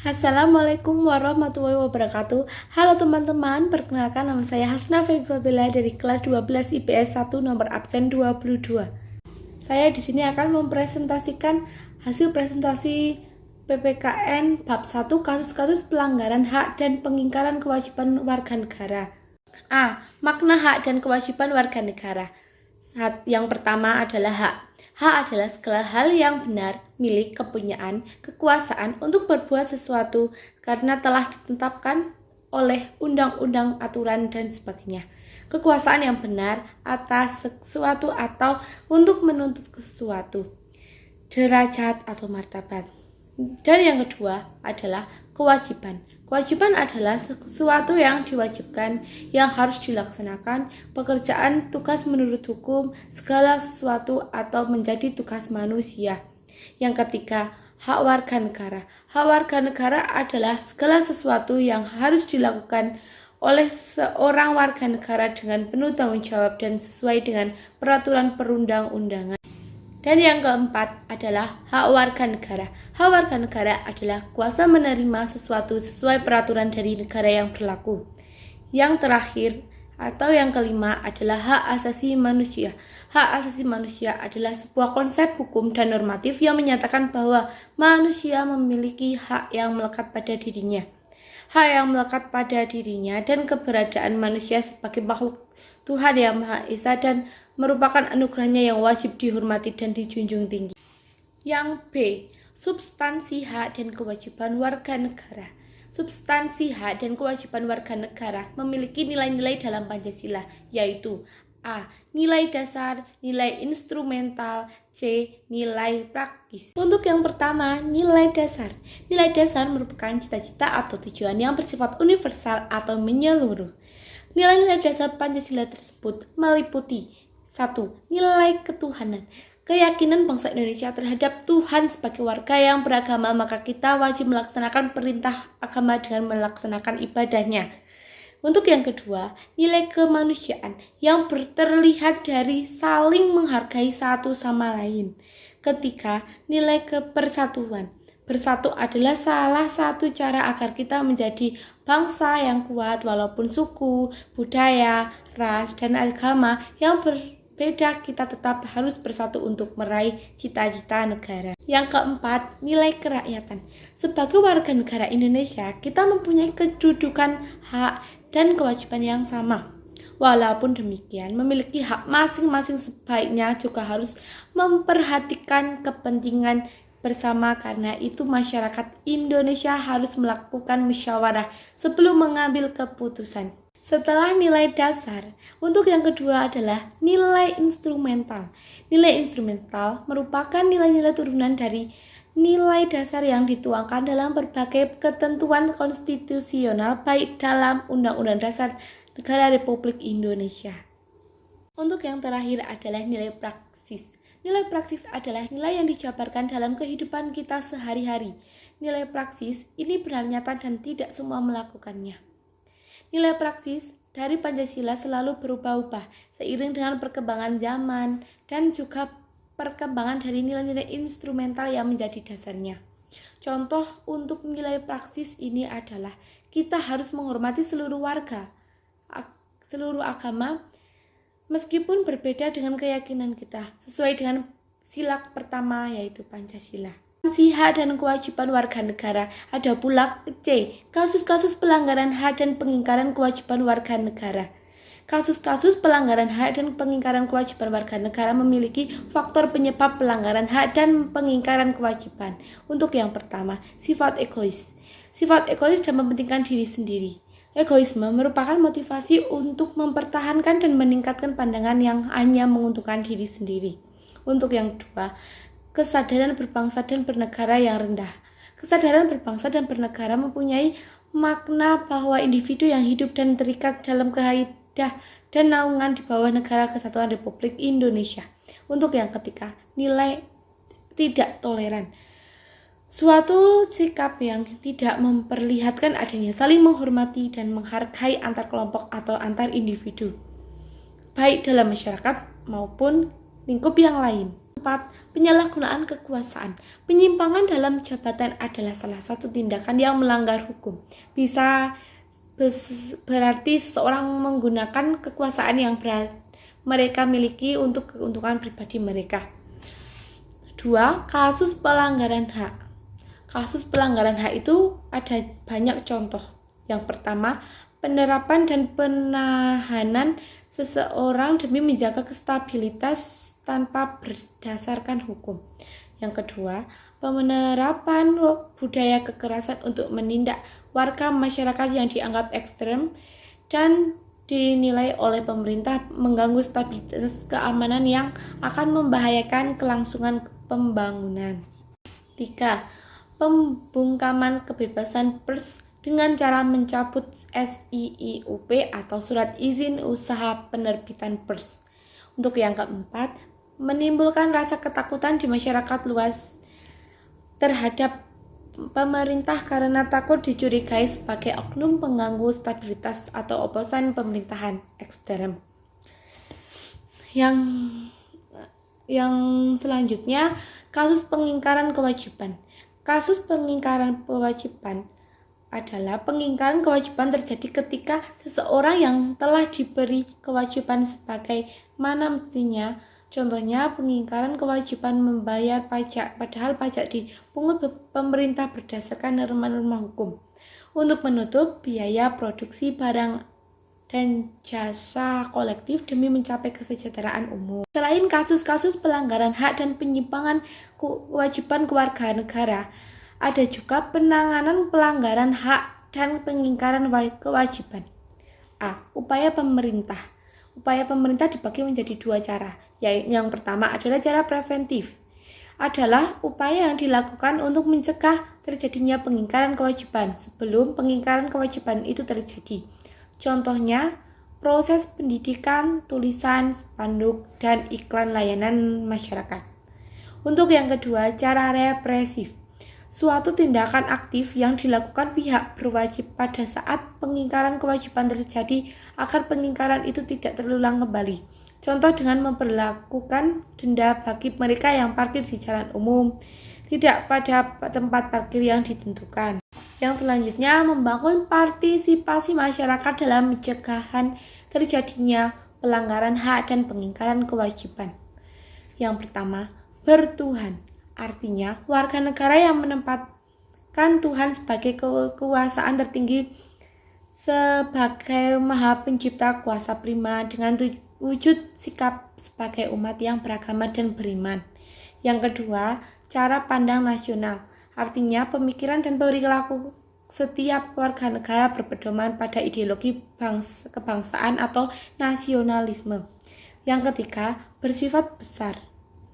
Assalamualaikum warahmatullahi wabarakatuh. Halo teman-teman, perkenalkan nama saya Hasna Febabella dari kelas 12 IPS 1 nomor absen 22. Saya di sini akan mempresentasikan hasil presentasi PPKN bab 1 kasus-kasus pelanggaran hak dan pengingkaran kewajiban warga negara. A. Makna hak dan kewajiban warga negara. Yang pertama adalah hak. Hak adalah segala hal yang benar, milik, kepunyaan, kekuasaan untuk berbuat sesuatu karena telah ditetapkan oleh undang-undang, aturan, dan sebagainya. Kekuasaan yang benar atas sesuatu atau untuk menuntut sesuatu. Derajat atau martabat. Dan yang kedua adalah kewajiban. Kewajiban adalah sesuatu yang diwajibkan, yang harus dilaksanakan, pekerjaan, tugas menurut hukum, segala sesuatu atau menjadi tugas manusia. Yang ketiga, hak warga negara. Hak warga negara adalah segala sesuatu yang harus dilakukan oleh seorang warga negara dengan penuh tanggung jawab dan sesuai dengan peraturan perundang-undangan. Dan yang keempat adalah hak warga negara. Hak warga negara adalah kuasa menerima sesuatu sesuai peraturan dari negara yang berlaku. Yang terakhir atau yang kelima adalah hak asasi manusia. Hak asasi manusia adalah sebuah konsep hukum dan normatif yang menyatakan bahwa manusia memiliki hak yang melekat pada dirinya. Hak yang melekat pada dirinya dan keberadaan manusia sebagai makhluk Tuhan yang Maha Esa dan merupakan anugerahnya yang wajib dihormati dan dijunjung tinggi. Yang B. Substansi hak dan kewajiban warga negara. Substansi hak dan kewajiban warga negara memiliki nilai-nilai dalam Pancasila, yaitu A. Nilai dasar, nilai instrumental, C. Nilai praktis. Untuk yang pertama, nilai dasar. Nilai dasar merupakan cita-cita atau tujuan yang bersifat universal atau menyeluruh. Nilai-nilai dasar Pancasila tersebut meliputi 1. Nilai ketuhanan. Keyakinan bangsa Indonesia terhadap Tuhan sebagai warga yang beragama, maka kita wajib melaksanakan perintah agama dengan melaksanakan ibadahnya. Untuk yang kedua, nilai kemanusiaan yang terlihat dari saling menghargai satu sama lain. Ketiga, nilai kepersatuan. Bersatu adalah salah satu cara agar kita menjadi bangsa yang kuat walaupun suku, budaya, ras, dan agama yang berbeda, kita tetap harus bersatu untuk meraih cita-cita negara. Yang keempat, nilai kerakyatan. Sebagai warga negara Indonesia, kita mempunyai kedudukan, hak, dan kewajiban yang sama. Walaupun demikian, memiliki hak masing-masing, sebaiknya juga harus memperhatikan kepentingan bersama. Karena itu masyarakat Indonesia harus melakukan musyawarah sebelum mengambil keputusan. Setelah nilai dasar, untuk yang kedua adalah nilai instrumental. Nilai instrumental merupakan nilai-nilai turunan dari nilai dasar yang dituangkan dalam berbagai ketentuan konstitusional, baik dalam Undang-Undang Dasar Negara Republik Indonesia. Untuk yang terakhir adalah nilai praksis. Nilai praksis adalah nilai yang dijabarkan dalam kehidupan kita sehari-hari. Nilai praksis ini benar nyata dan tidak semua melakukannya. Nilai praksis dari Pancasila selalu berubah-ubah seiring dengan perkembangan zaman dan juga perkembangan dari nilai-nilai instrumental yang menjadi dasarnya. Contoh untuk nilai praksis ini adalah kita harus menghormati seluruh warga, seluruh agama, meskipun berbeda dengan keyakinan kita, sesuai dengan sila pertama yaitu Pancasila. Hak dan kewajiban warga negara. Ada pula C. Kasus-kasus pelanggaran hak dan pengingkaran kewajiban warga negara. Kasus-kasus pelanggaran hak dan pengingkaran kewajiban warga negara memiliki faktor penyebab pelanggaran hak dan pengingkaran kewajiban. Untuk yang pertama, sifat egois. Sifat egois dan mementingkan diri sendiri. Egoisme merupakan motivasi untuk mempertahankan dan meningkatkan pandangan yang hanya menguntungkan diri sendiri. Untuk yang kedua, kesadaran berbangsa dan bernegara yang rendah. Kesadaran berbangsa dan bernegara mempunyai makna bahwa individu yang hidup dan terikat dalam kaidah dan naungan di bawah negara kesatuan Republik Indonesia. Untuk yang ketiga, nilai tidak toleran. Suatu sikap yang tidak memperlihatkan adanya saling menghormati dan menghargai antar kelompok atau antar individu, baik dalam masyarakat maupun lingkup yang lain. 4. Penyalahgunaan kekuasaan. Penyimpangan dalam jabatan adalah salah satu tindakan yang melanggar hukum. Bisa berarti seseorang menggunakan kekuasaan yang mereka miliki untuk keuntungan pribadi mereka. 2. Kasus pelanggaran hak. Kasus pelanggaran hak itu ada banyak contoh. Yang pertama, penerapan dan penahanan seseorang demi menjaga stabilitas tanpa berdasarkan hukum. Yang kedua, penerapan budaya kekerasan untuk menindak warga masyarakat yang dianggap ekstrem dan dinilai oleh pemerintah mengganggu stabilitas keamanan yang akan membahayakan kelangsungan pembangunan. 3. Pembungkaman kebebasan pers dengan cara mencabut SIIUP atau Surat Izin Usaha Penerbitan Pers. Untuk yang keempat, menimbulkan rasa ketakutan di masyarakat luas terhadap pemerintah karena takut dicurigai sebagai oknum pengganggu stabilitas atau oposan pemerintahan ekstrem. Yang selanjutnya, kasus pengingkaran kewajiban. Kasus pengingkaran kewajiban adalah pengingkaran kewajiban terjadi ketika seseorang yang telah diberi kewajiban sebagai mana mestinya. Contohnya, pengingkaran kewajiban membayar pajak, padahal pajak dipungut pemerintah berdasarkan norma-norma hukum untuk menutup biaya produksi barang dan jasa kolektif demi mencapai kesejahteraan umum. Selain kasus-kasus pelanggaran hak dan penyimpangan kewajiban kewarganegaraan, ada juga penanganan pelanggaran hak dan pengingkaran kewajiban. A. Upaya pemerintah. Upaya pemerintah dibagi menjadi dua cara. Yang pertama adalah cara preventif. Adalah upaya yang dilakukan untuk mencegah terjadinya pengingkaran kewajiban sebelum pengingkaran kewajiban itu terjadi. Contohnya, proses pendidikan, tulisan, spanduk, dan iklan layanan masyarakat. Untuk yang kedua, cara represif. Suatu tindakan aktif yang dilakukan pihak berwajib pada saat pengingkaran kewajiban terjadi agar pengingkaran itu tidak terulang kembali. Contoh dengan memperlakukan denda bagi mereka yang parkir di jalan umum, tidak pada tempat parkir yang ditentukan. Yang selanjutnya, membangun partisipasi masyarakat dalam pencegahan terjadinya pelanggaran hak dan pengingkaran kewajiban. Yang pertama, bertuhan. Artinya, warga negara yang menempatkan Tuhan sebagai kekuasaan tertinggi sebagai maha pencipta kuasa prima dengan wujud sikap sebagai umat yang beragama dan beriman. Yang kedua, cara pandang nasional. Artinya, pemikiran dan perilaku setiap warga negara berpedoman pada ideologi kebangsaan atau nasionalisme. Yang ketiga, bersifat besar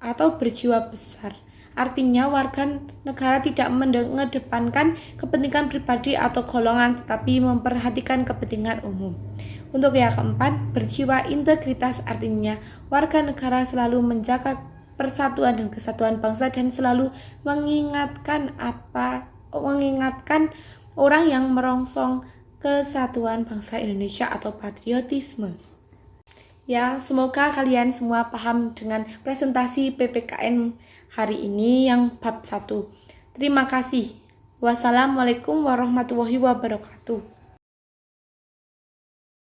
atau berjiwa besar. Artinya, warga negara tidak mengedepankan kepentingan pribadi atau golongan, tetapi memperhatikan kepentingan umum. Untuk yang keempat, berjiwa integritas. Artinya, warga negara selalu menjaga persatuan dan kesatuan bangsa dan selalu mengingatkan orang yang merongsong kesatuan bangsa Indonesia atau patriotisme. Ya, semoga kalian semua paham dengan presentasi PPKN hari ini yang bab 1. Terima kasih. Wassalamualaikum warahmatullahi wabarakatuh.